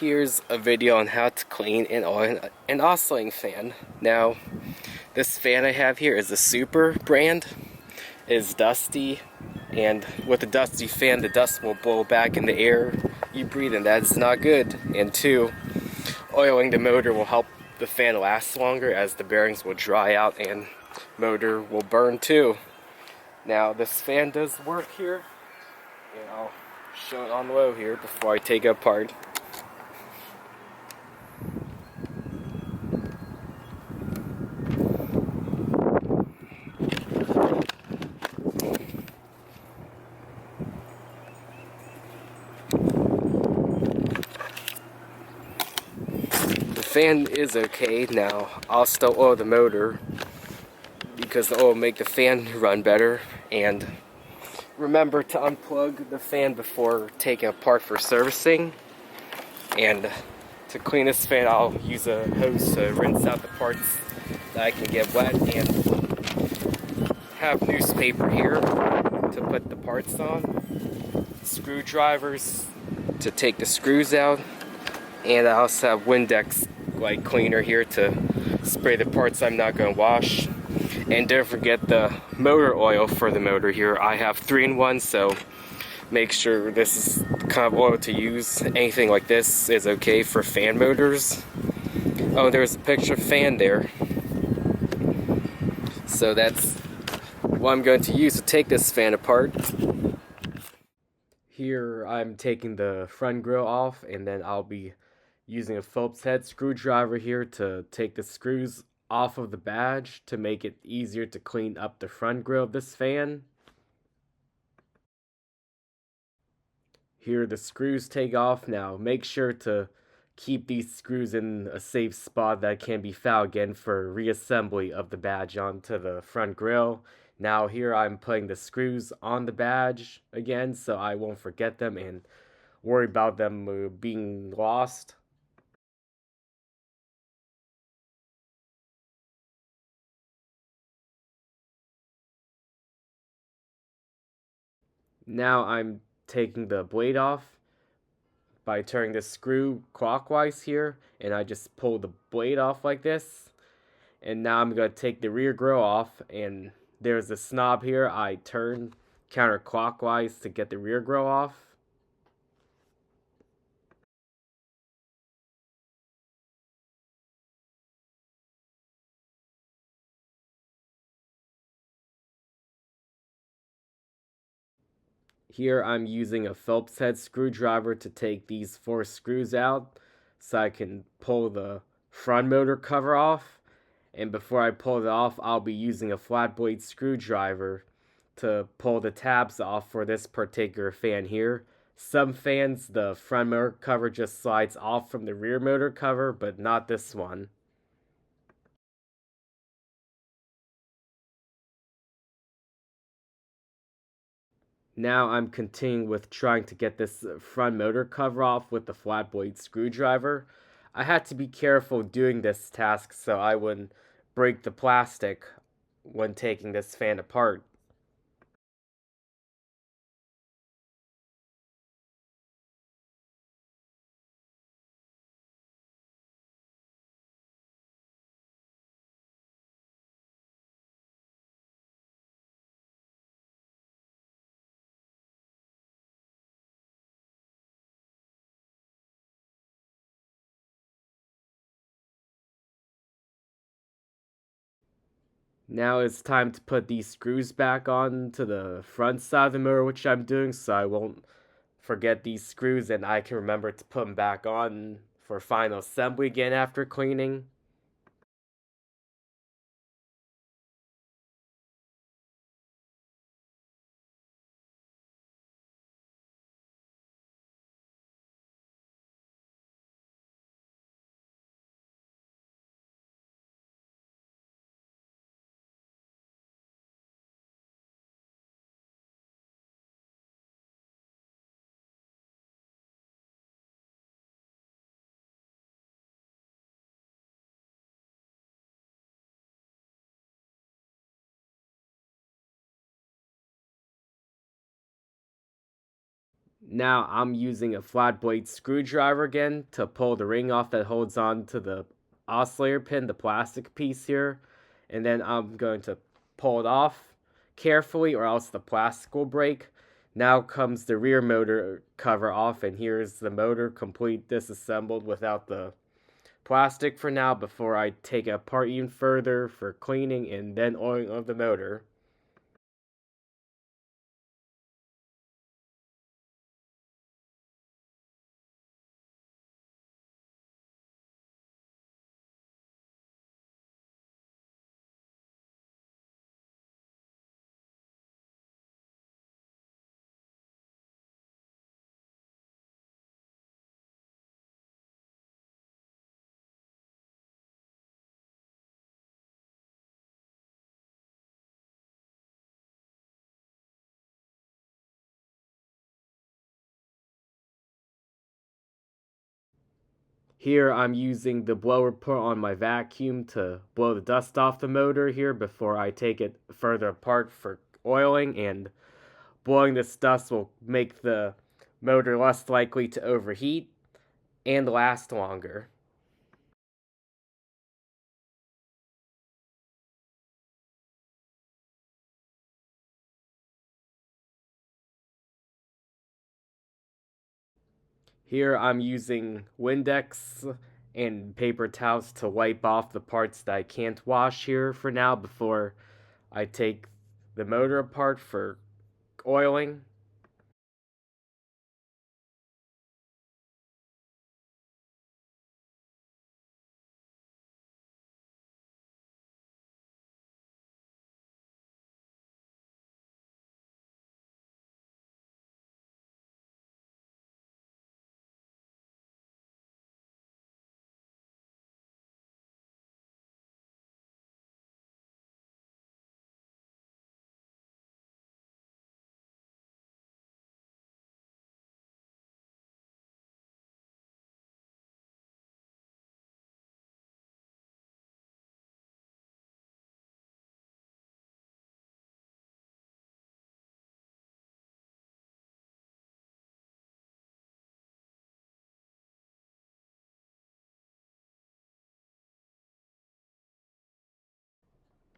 Here's a video on how to clean and oil an oscillating fan. Now, this fan I have here is a Super brand. It is dusty, and with a dusty fan, the dust will blow back in the air you breathe, and that is not good. And two, oiling the motor will help the fan last longer, as the bearings will dry out and motor will burn too. Now, this fan does work here, and I'll show it on low here before I take it apart. The fan is okay. Now I'll still oil the motor because the oil will make the fan run better. And remember to unplug the fan before taking it apart for servicing. And to clean this fan, I'll use a hose to rinse out the parts that I can get wet, and have newspaper here to put the parts on, screwdrivers to take the screws out, and I also have windex like cleaner here to spray the parts I'm not going to wash. And don't forget the motor oil for the motor here. I have 3-in-1, so make sure this is the kind of oil to use. Anything like this is okay for fan motors. Oh, there's a picture of fan there. So that's what I'm going to use to take this fan apart. Here I'm taking the front grille off, and then I'll be using a Phillips head screwdriver here to take the screws off of the badge to make it easier to clean up the front grille of this fan. Here the screws take off. Now make sure to keep these screws in a safe spot that can be found again for reassembly of the badge onto the front grille. Now here I'm putting the screws on the badge again so I won't forget them and worry about them being lost. Now I'm taking the blade off by turning the screw clockwise here, and I just pull the blade off like this. And now I'm going to take the rear grille off, and there's a snob here. I turn counterclockwise to get the rear grille off. Here I'm using a Phillips head screwdriver to take these 4 screws out so I can pull the front motor cover off. And before I pull it off, I'll be using a flat blade screwdriver to pull the tabs off for this particular fan here. Some fans, the front motor cover just slides off from the rear motor cover, but not this one. Now I'm continuing with trying to get this front motor cover off with the flat blade screwdriver. I had to be careful doing this task so I wouldn't break the plastic when taking this fan apart. Now it's time to put these screws back on to the front side of the motor, which I'm doing so I won't forget these screws and I can remember to put them back on for final assembly again after cleaning. Now I'm using a flat blade screwdriver again to pull the ring off that holds on to the oscillator pin, the plastic piece here. And then I'm going to pull it off carefully or else the plastic will break. Now comes the rear motor cover off, and here's the motor complete disassembled without the plastic for now before I take it apart even further for cleaning and then oiling of the motor. Here I'm using the blower put on my vacuum to blow the dust off the motor here before I take it further apart for oiling, and blowing this dust will make the motor less likely to overheat and last longer. Here I'm using windex and paper towels to wipe off the parts that I can't wash here for now before I take the motor apart for oiling.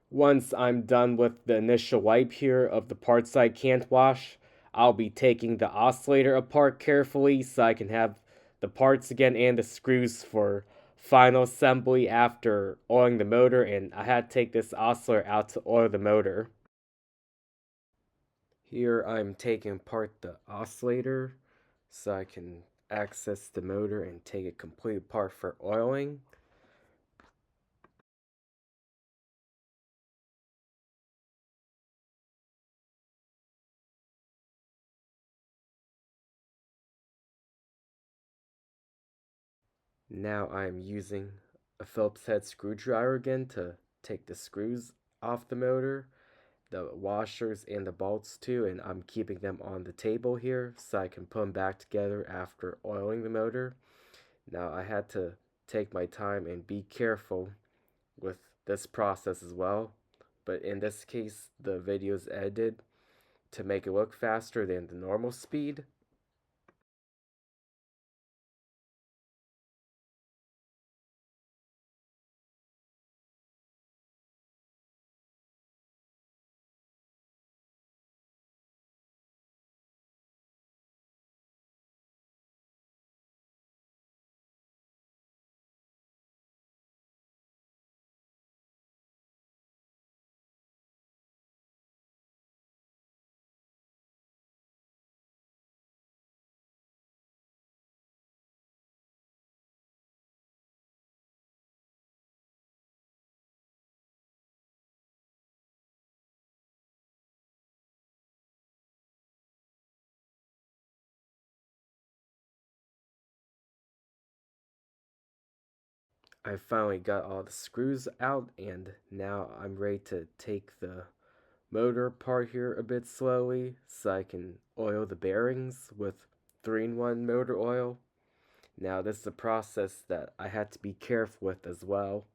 Once I'm done with the initial wipe here of the parts I can't wash, I'll be taking the oscillator apart carefully so I can have the parts again and the screws for final assembly after oiling the motor, and I had to take this oscillator out to oil the motor. Here I'm taking apart the oscillator so I can access the motor and take it completely apart for oiling. Now I'm using a Phillips head screwdriver again to take the screws off the motor, the washers and the bolts too, and I'm keeping them on the table here so I can put them back together after oiling the motor. Now I had to take my time and be careful with this process as well, but in this case the video is edited to make it look faster than the normal speed. I finally got all the screws out, and now I'm ready to take the motor apart here a bit slowly so I can oil the bearings with 3-in-1 motor oil. Now this is a process that I had to be careful with as well.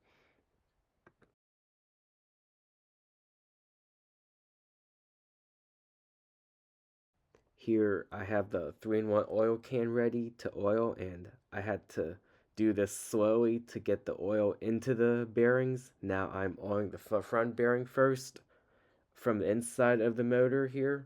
Here I have the 3-in-1 oil can ready to oil, and I had to do this slowly to get the oil into the bearings. Now I'm oiling the front bearing first from the inside of the motor here.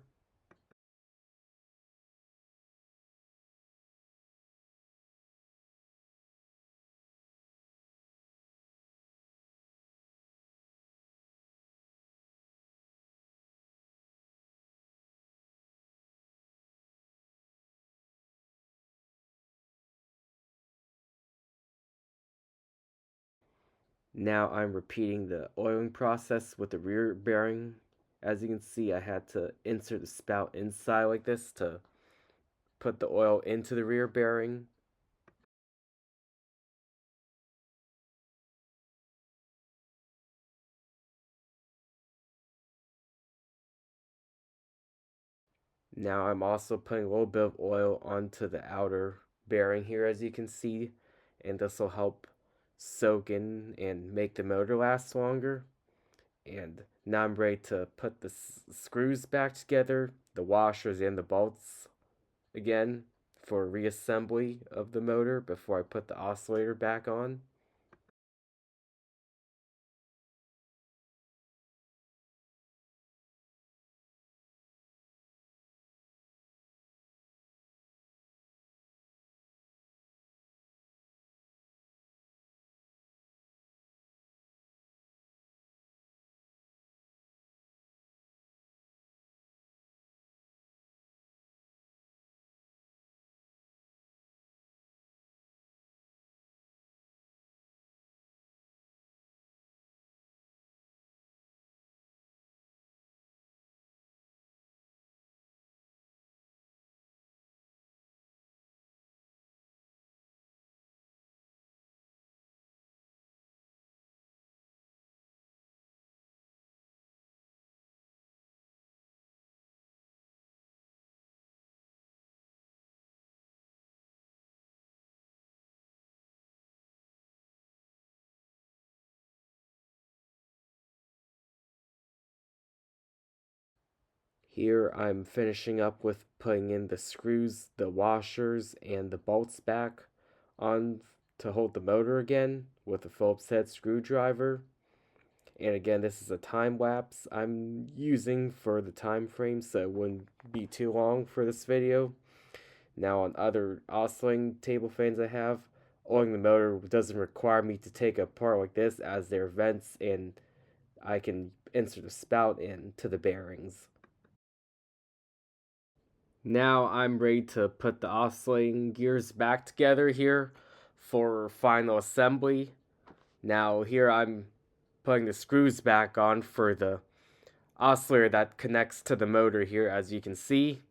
Now I'm repeating the oiling process with the rear bearing. As you can see, I had to insert the spout inside like this to put the oil into the rear bearing. Now I'm also putting a little bit of oil onto the outer bearing here, as you can see, and this will help soak in and make the motor last longer. And now I'm ready to put the screws back together, the washers and the bolts again for reassembly of the motor before I put the oscillator back on. Here I'm finishing up with putting in the screws, the washers, and the bolts back on to hold the motor again with a Phillips head screwdriver. And again, this is a time lapse I'm using for the time frame, so it wouldn't be too long for this video. Now on other oscillating table fans I have, oiling the motor doesn't require me to take it apart like this, as there are vents and I can insert a spout into the bearings. Now I'm ready to put the oscillating gears back together here for final assembly. Now here I'm putting the screws back on for the oscillator that connects to the motor here, as you can see.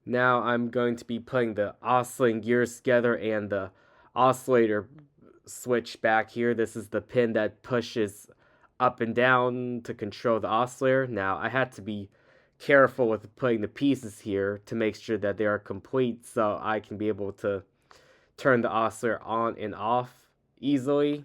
Now I'm going to be putting the oscillating gears together and the oscillator switch back here. This is the pin that pushes up and down to control the oscillator. Now I had to be careful with putting the pieces here to make sure that they are complete so I can be able to turn the oscillator on and off easily.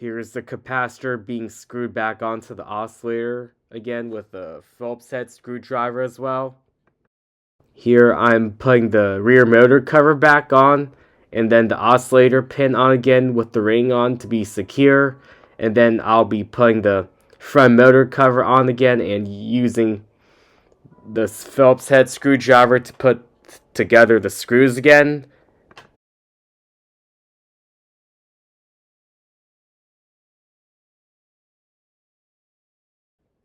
Here's the capacitor being screwed back onto the oscillator again with a Phillips head screwdriver as well. Here I'm putting the rear motor cover back on, and then the oscillator pin on again with the ring on to be secure, and then I'll be putting the front motor cover on again and using the Phillips head screwdriver to put together the screws again.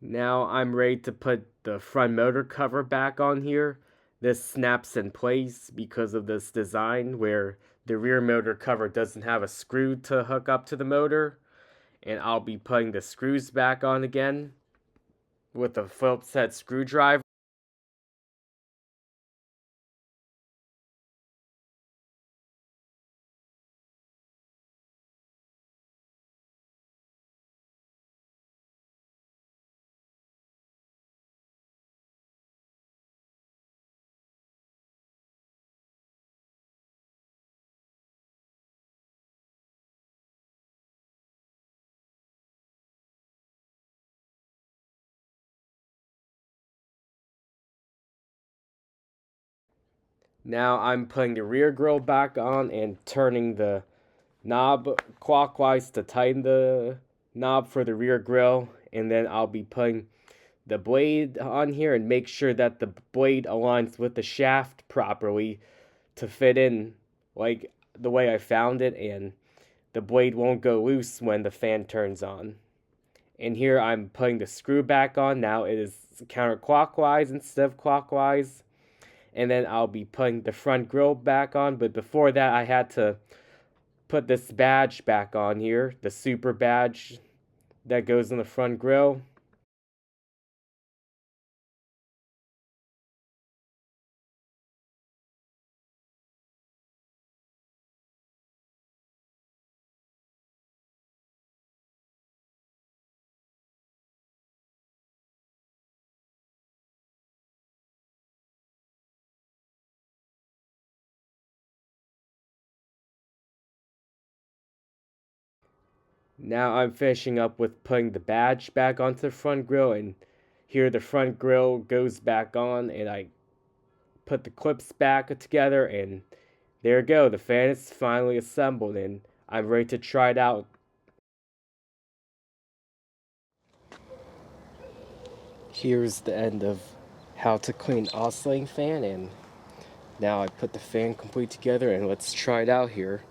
Now I'm ready to put the front motor cover back on here. This snaps in place because of this design where the rear motor cover doesn't have a screw to hook up to the motor. And I'll be putting the screws back on again with the Phillips head screwdriver. Now I'm putting the rear grill back on and turning the knob clockwise to tighten the knob for the rear grill, and then I'll be putting the blade on here and make sure that the blade aligns with the shaft properly to fit in like the way I found it, and the blade won't go loose when the fan turns on. And here I'm putting the screw back on. Now it is counterclockwise instead of clockwise. And then I'll be putting the front grill back on, but before that I had to put this badge back on here, the super badge that goes in the front grill. Now I'm finishing up with putting the badge back onto the front grill, and here the front grill goes back on, and I put the clips back together, and there you go, the fan is finally assembled and I'm ready to try it out. Here's the end of how to clean oscillating fan, and now I put the fan complete together and let's try it out here.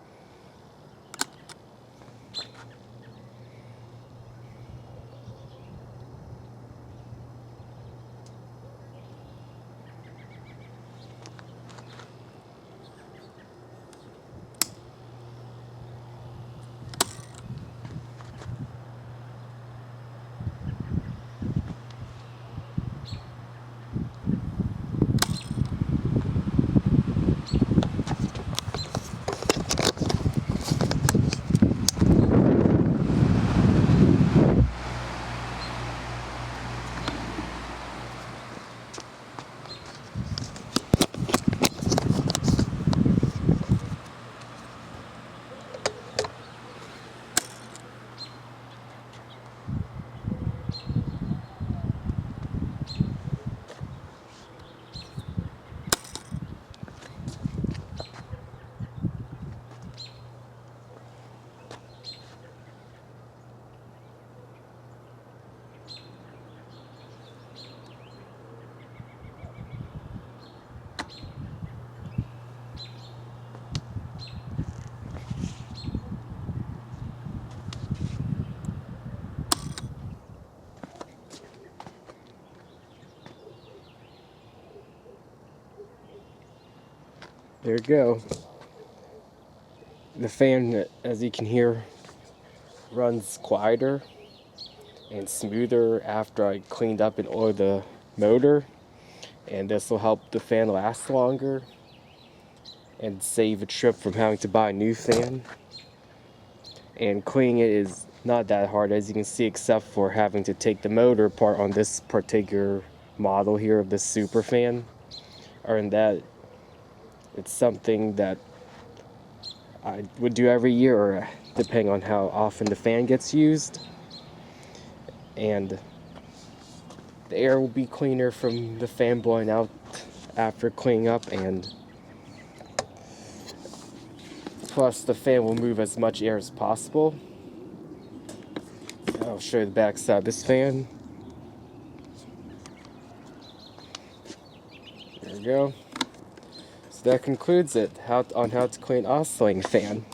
There you go. The fan, as you can hear, runs quieter and smoother after I cleaned up and oiled the motor, and this will help the fan last longer and save a trip from having to buy a new fan. And cleaning it is not that hard, as you can see, except for having to take the motor apart on this particular model here of this super fan. Other than that, it's something that I would do every year, or depending on how often the fan gets used. And the air will be cleaner from the fan blowing out after cleaning up, and plus the fan will move as much air as possible. I'll show you the back side of this fan. There we go. So that concludes it on how to clean oscillating fan.